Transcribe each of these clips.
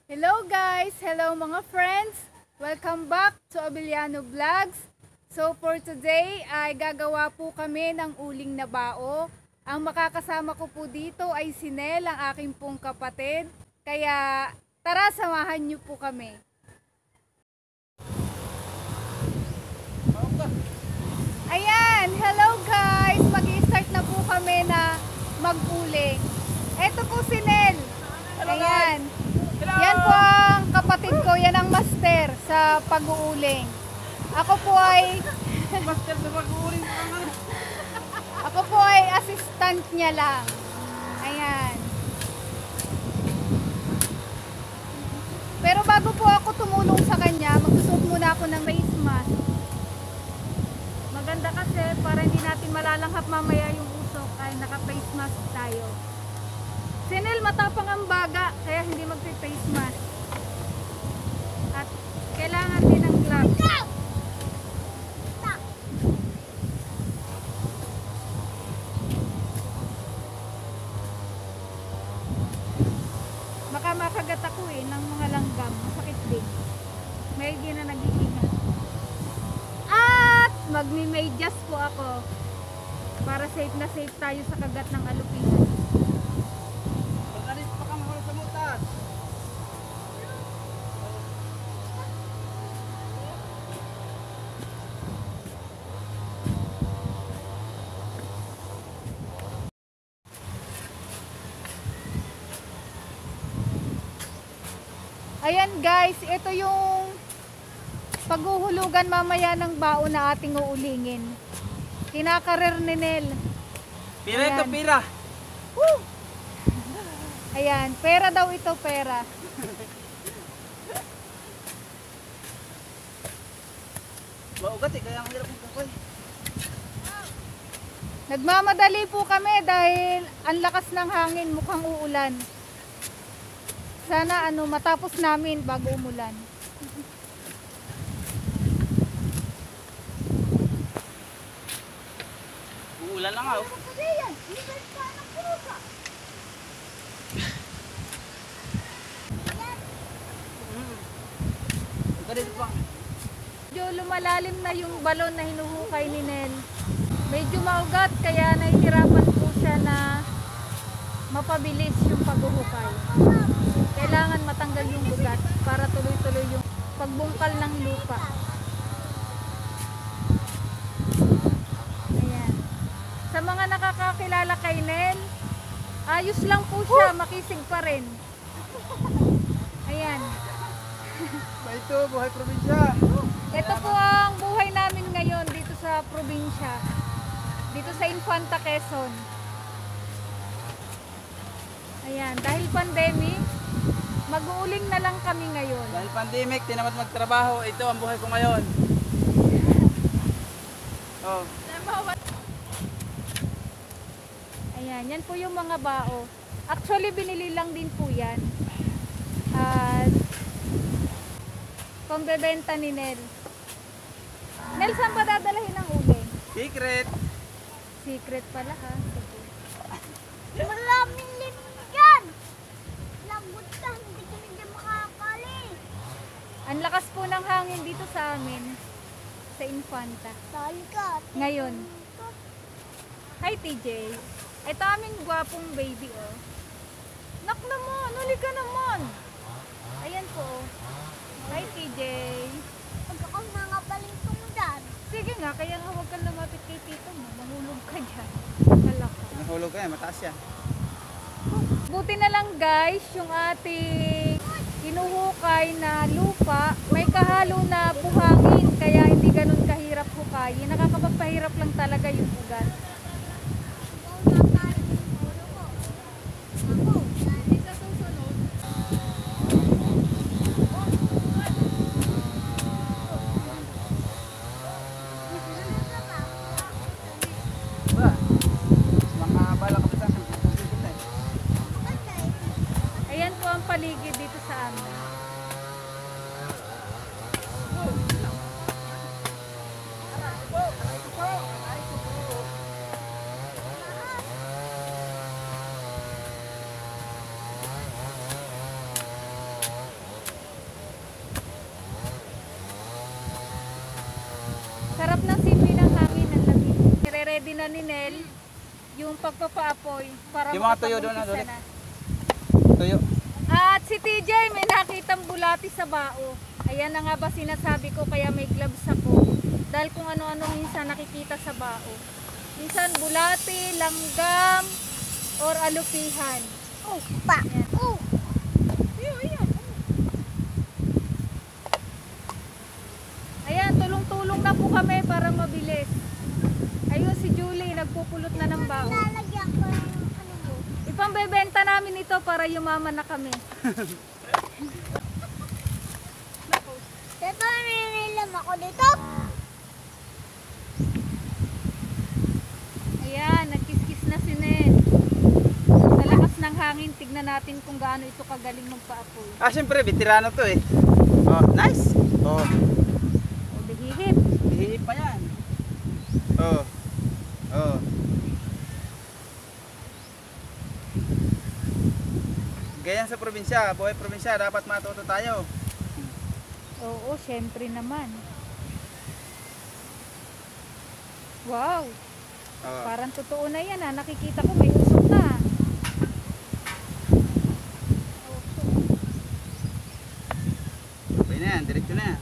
Hello guys! Hello mga friends! Welcome back to Abiliano Vlogs. So for today ay gagawa po kami ng uling na bao. Ang makakasama ko po dito ay si Nel, ang aking pong kapatid. Kaya tara, samahan niyo po kami. Ayan! Hello guys! Mag-i-start na po kami na mag-uling. Eto po si Nel. Ayan. Yan po ang kapatid ko, yan ang master sa pag-uuling. Ako po ay Master sa pag-uuling. ako po ay assistant niya lang. Ayan. Pero bago po ako tumulong sa kanya, magsusuot muna ako ng face mask. Maganda kasi para hindi natin malalanghap mamaya yung usok ay naka-face mask tayo. Sinel, matapang ang baga, kaya hindi magpe-face mask. At kailangan din ng gloves. Baka makagat ako ng mga langgam. Masakit din. May na nag-iingat. At magmi-medyas po ako. Para safe na safe tayo sa kagat ng alupihan. Pag-alis pa ka mahal sa mutas. Ayan guys, ito yung paghuhulugan mamaya ng bao na ating uulingin. Kinakarir ni Nel. Pira ito, Ayan. pira. Woo! Ayan, pera daw ito, pera. Maugat kaya ang hirap ng kakoy. Nagmamadali po kami dahil ang lakas ng hangin, mukhang uulan. Sana matapos namin bago umulan. Uulan lang ako. Ganito pa. Medyo lumalalim na yung balon na hinuhukay ni Nel. Medyo maugat kaya nahihirapan po siya na mapabilis yung paghuhukay. Kailangan matanggal yung bugat para tuloy-tuloy yung pagbungkal ng lupa. Ayan. Sa mga nakakakilala kay Nel, ayos lang po siya, makisig pa rin. Ayan. Ito, buhay probinsya. Ito po ang buhay namin ngayon dito sa probinsya. Dito sa Infanta, Quezon. Ayan, dahil pandemic, mag-uuling na lang kami ngayon. Dahil pandemic, tinamad magtrabaho. Ito ang buhay ko ngayon. Oh. Ayan, yan po yung mga bao. Actually, binili lang din po yan. At pambebenta ni Nel. Nel, saan ba dadalahin ang uling? Secret. Secret pala ha. Sige. Maraming limon dyan! Lambot ka, hindi kami dyan makakali. Ang lakas po ng hangin dito sa amin. Sa Infanta. Saan ka? Ngayon. Hi TJ. Ito aming gwapong baby oh. Nak naman, huli ka naman. Ayan po oh. Hi TJ. Pag ako mga balintong dyan. Sige nga, kaya nga huwag kang lumapit kay tito mo. Mahulog ka dyan. Hala ka. Nahulog ka mataas yan. Buti na lang guys, yung ating hinuhukay na lupa, may kahalo na buhangin. Kaya hindi ganun kahirap hukayin. Nakakapagpahirap lang talaga yung ugat. Ikaw na tayo ng ulo ko. Ako, hindi sa susunod. Ba? Mga bala ka ba sa akin? Ayan po ang paligid dito sa amin. din na ni Nel yung pagpapaapoy para Yung mga tuyo doon na, makapagumpisa Dole. na. Tuyo. At si TJ may nakitang bulati sa bao. Ayan na nga ba sinasabi ko kaya may gloves ako. Dahil kung ano-ano minsan nakikita sa bao. Minsan bulati, langgam, or alupihan. Oh, pa. Ayan. Oh. Ayan. Ayan, tulong-tulong na po kami para mabilis. Ayun si Julie, nagpupulot na ng bao. Lalagyan ko ng ano mo. Ipambebenta namin ito para yumaman na kami. Teka, ninilam ako dito. Ayan, nagkiskis na si Ned. Sa lakas ng hangin, tignan natin kung gaano ito kagaling magpaapoy. Ah, syempre, veterano to eh. Oh, nice. Oh, O, dihihip. hihip pa yan. Oh. Oh. Ganyan sa probinsya, buhay probinsya, dapat matuto tayo. Oo, syempre naman. Wow, Oh. parang totoo na yan ha. Nakikita ko may usok na. Okay na yan, diretso na yan.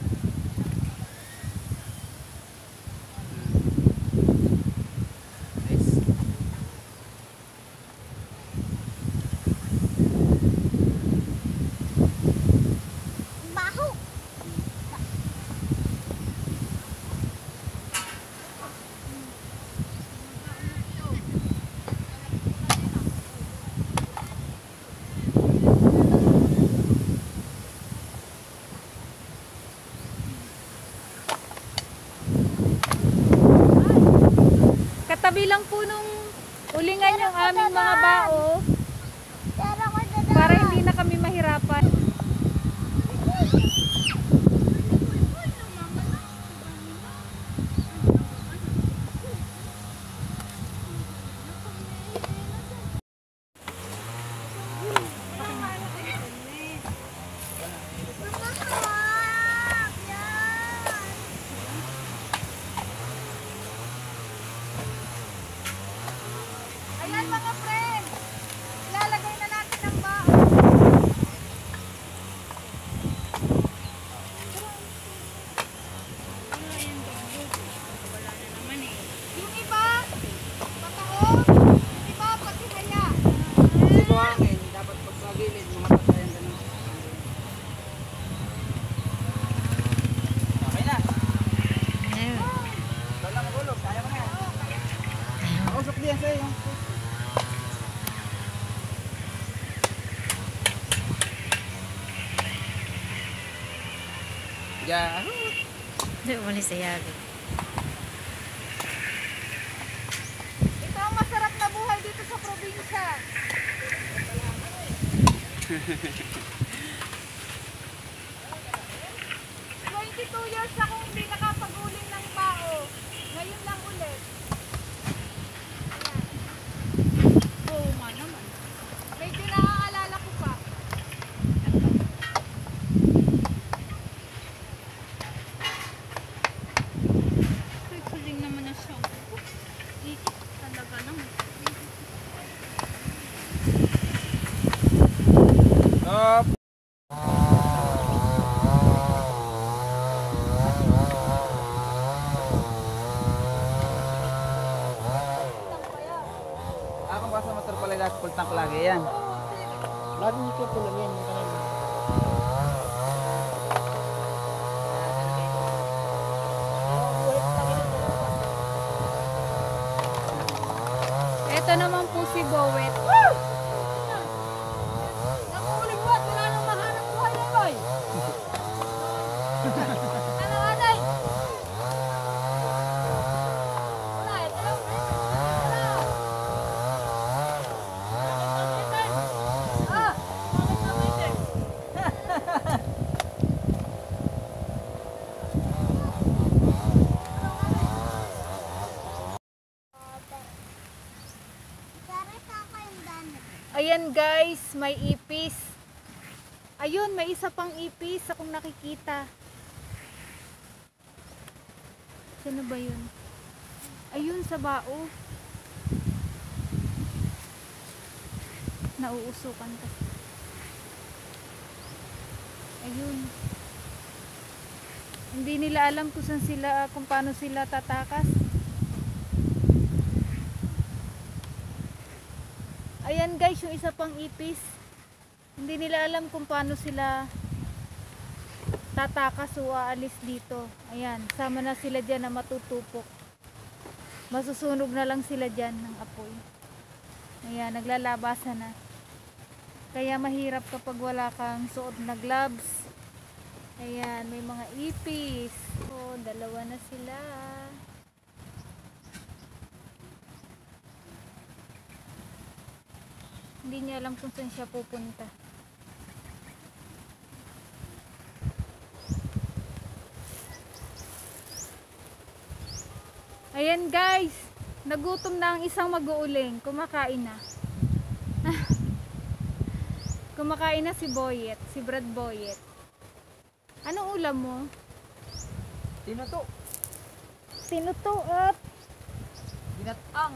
Nice. Baho. Katabi lang po nung ulingan yung aming mga bao Pero ako dadaan. para hindi na kami mahirapan. Mahawak. Yan. Ayan mga friends, ilalagay na natin ang bao. Yung iba, pataon, yung iba pati haya. Kasi buhangin, dapat pag sa gilid, mga patayan ganun. Okay na. Wala magulog, kaya mo na yan. Usok diyan sa'yo. Yahoo! Hindi mo ni sayagi. Ito ang masarap na buhay dito sa probinsya. ...22 years akong hindi nakapag-uling ng bao. Ngayon lang ulit. Ayan. Oo nga naman. Medyo naaalala ko pa. Suling naman na siya. Talaga naman. Stop! Ako basta motor pala lahat full tank lagi yan. Lagi ito pula yan. Yung kanina. Ito naman po si Bowet. Nakuling mo at wala nang mahanap buhay na boy. Ano anay? Wala ito. Wala. Ah, bakit naman Ayan guys, may ipis. Ayun, may isa pang ipis akong nakikita. Sino ba yun? Ayun sa bao. Nauusukan kasi. Ayun. Hindi nila alam kung saan sila, kung paano sila tatakas. Ayan guys, yung isa pang ipis. Hindi nila alam kung paano sila tatakas o aalis dito. Ayan, sama na sila dyan na matutupok. Masusunog na lang sila dyan ng apoy. Ayan, naglalabasan na. Kaya mahirap kapag wala kang suot na gloves. Ayan, may mga ipis. Oh, dalawa na sila. Hindi niya alam kung saan siya pupunta. Ayan guys, nagutom na ang isang mag-uuling. Kumakain na. Kumakain na si Boyet, si Brad Boyet. Anong ulam mo? Tinuto. Tinuto at Ginatang.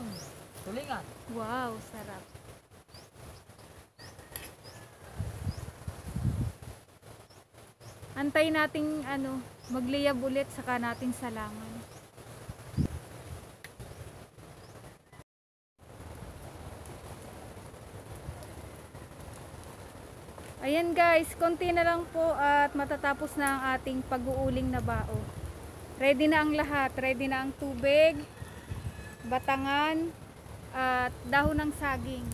Tulingan. wow, sarap. Antay nating magliyab ulit saka nating salangan. Ayan guys, konti na lang po at matatapos na ang ating pag-uuling na bao. Ready na ang lahat, ready na ang tubig, batangan, at dahon ng saging.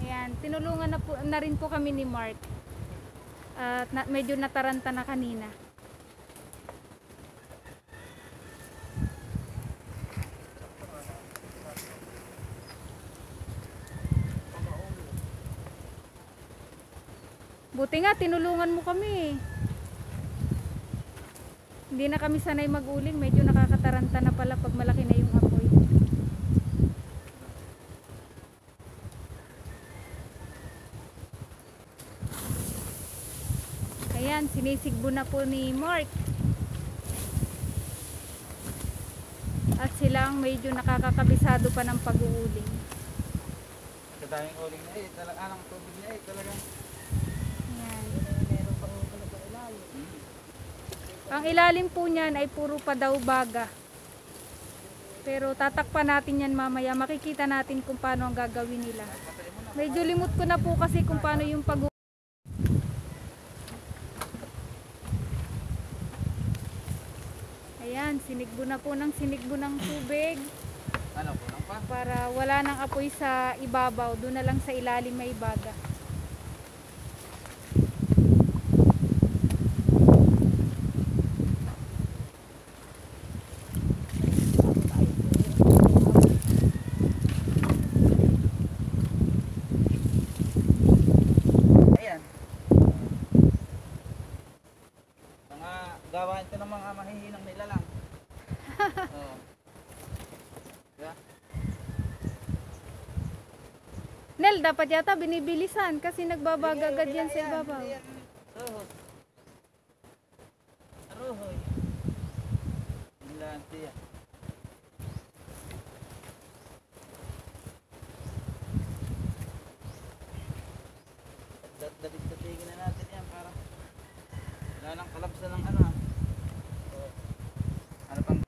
Ayan, tinulungan na rin po kami ni Mark. At medyo nataranta na kanina. Buti nga, tinulungan mo kami. Hindi na kami sanay mag-uling. Medyo nakakataranta na pala pag malaki na yung apoy. Ayan, sinisigbo na po ni Mark. At silang medyo nakakakabisado pa ng pag-uuling. Kadaming uling na eh. Anong tubig na eh. Talagang. Ayan. Meron pang ilalim. Ang ilalim po niyan ay puro pa daw baga. Pero tatakpan natin yan mamaya. Makikita natin kung paano ang gagawin nila. Medyo limot ko na po kasi kung paano yung pag. Ayan, sinigbo na po ng sinigbo ng tubig. Ano po lang pa? Para wala nang apoy sa ibabaw. Doon na lang sa ilalim may baga. Ayan. Mga gawain ito ng mga mahihinang nila lang. Oo. Diba? Nel, dapat yata binibilisan kasi nagbabaga agad yan sa ibabaw. Hindi yan. Ruhos. Ruhoy. Nilanti yan. Datig-datigin na natin yan para wala nang kalabsa ng ano. Oo. Ano pang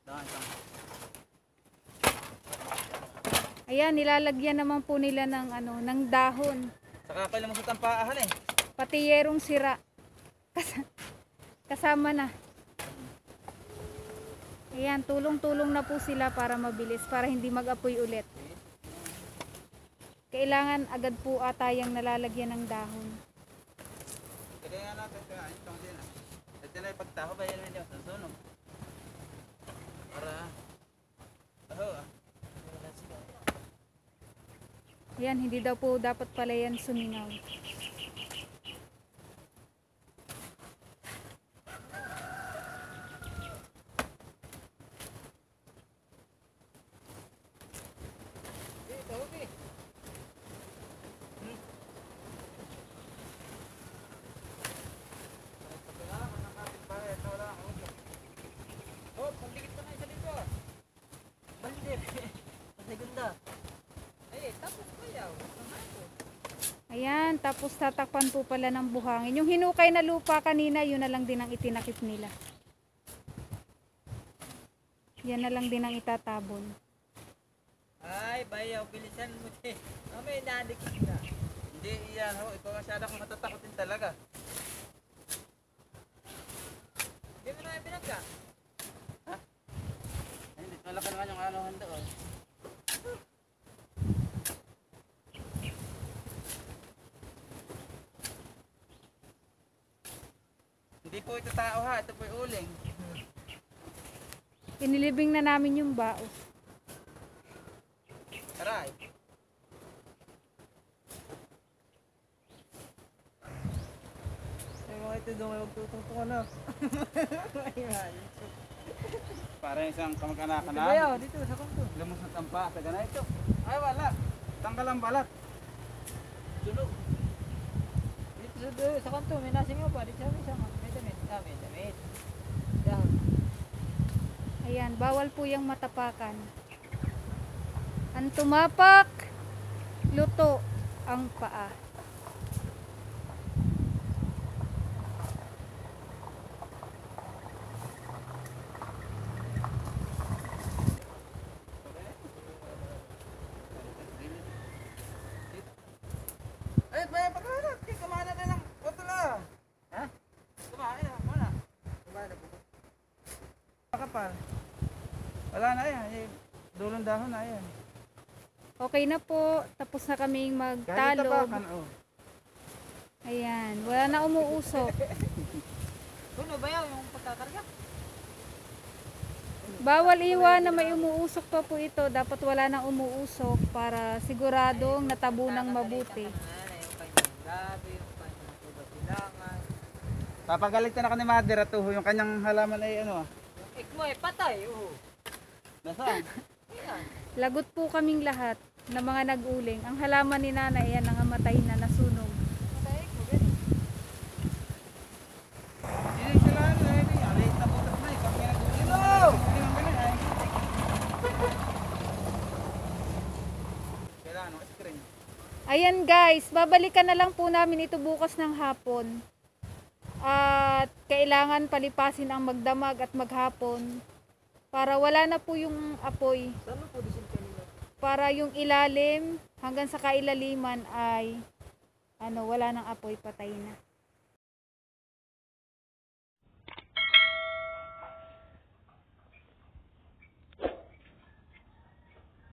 daan pang Ayan, nilalagyan naman po nila ng ng dahon. saka kailan mo sa tampaahan eh. Pati yerong sira. Kasama na. Ayan, tulong-tulong na po sila para mabilis, para hindi mag-apoy ulit. Kailangan agad po atayang nalalagyan ng dahon. Kaya nga natin kaya itong din ah. Ito na yung pagtaho ba yan medyo susunog. Para ah. Ayan, hindi daw po dapat pala yan sumingaw. Ayan, tapos tatakpan po pala ng buhangin. Yung hinukay na lupa kanina, yun na lang din ang itinakip nila. Yan na lang din ang itatabon. Ay, bayaw, bilisan mo din. May nadikit na. Hindi yan ho, ikaw masyadong matatakotin talaga. Hindi mo na yung pinagka. Ay, hindi, malaki naman yung anuhan doon. Hindi po ito tao ha, ito po yung uling. Inilibing na namin yung bao. Aray. Ay, mga ito doon ay magtutungtong ano. Parang isang kamag-anakan Ito na. bayaw, dito sa kanto. Lumusot ang paa, taga na ito. Ay wala, tanggal ang balat. Sunog. Dito sa kanto, may nasingaw pa. Dito sa may sama. May damit. May damit. Yan. Ayan, bawal po yung matapakan. Ang tumapak, luto ang paa. Ay, bayan pagkahanap. Kumain na ng putula. Ha? Kumain na, muna. Kumain na po. Kapal. Wala na yan. Dulong dahon na yan. Okay na po, tapos na kaming Kahit magtalob. tapakan, oh. Ayan, wala na umuusok. Ano bayaw yung pagkakarga? Bawal iwan na may umuusok pa po ito. Dapat wala nang umuusok para siguradong natabunang mabuti. Yung kanyang gabi, yung kanyang tubasilangan. Papagalitan ako ni Mother at tuho. Yung kanyang halaman ay ano ah. Yung ik mo ay patay. Oo. Nasaan? Ayan. Lagot po kaming lahat na mga nag-uling. Ang halaman ni nanay, yan nangamatay na nasunog. Patay ik mo, ganun. Hindi sila ano eh. Alit na putas na eh. Kami nag-uling. Hello! Kailangan ng ice cream. Ayan guys, babalikan na lang po namin ito bukas ng hapon. At kailangan palipasin ang magdamag at maghapon para wala na po yung apoy. Saan mo po disin kanina? Para yung ilalim hanggang sa kailaliman ay wala ng apoy, patay na.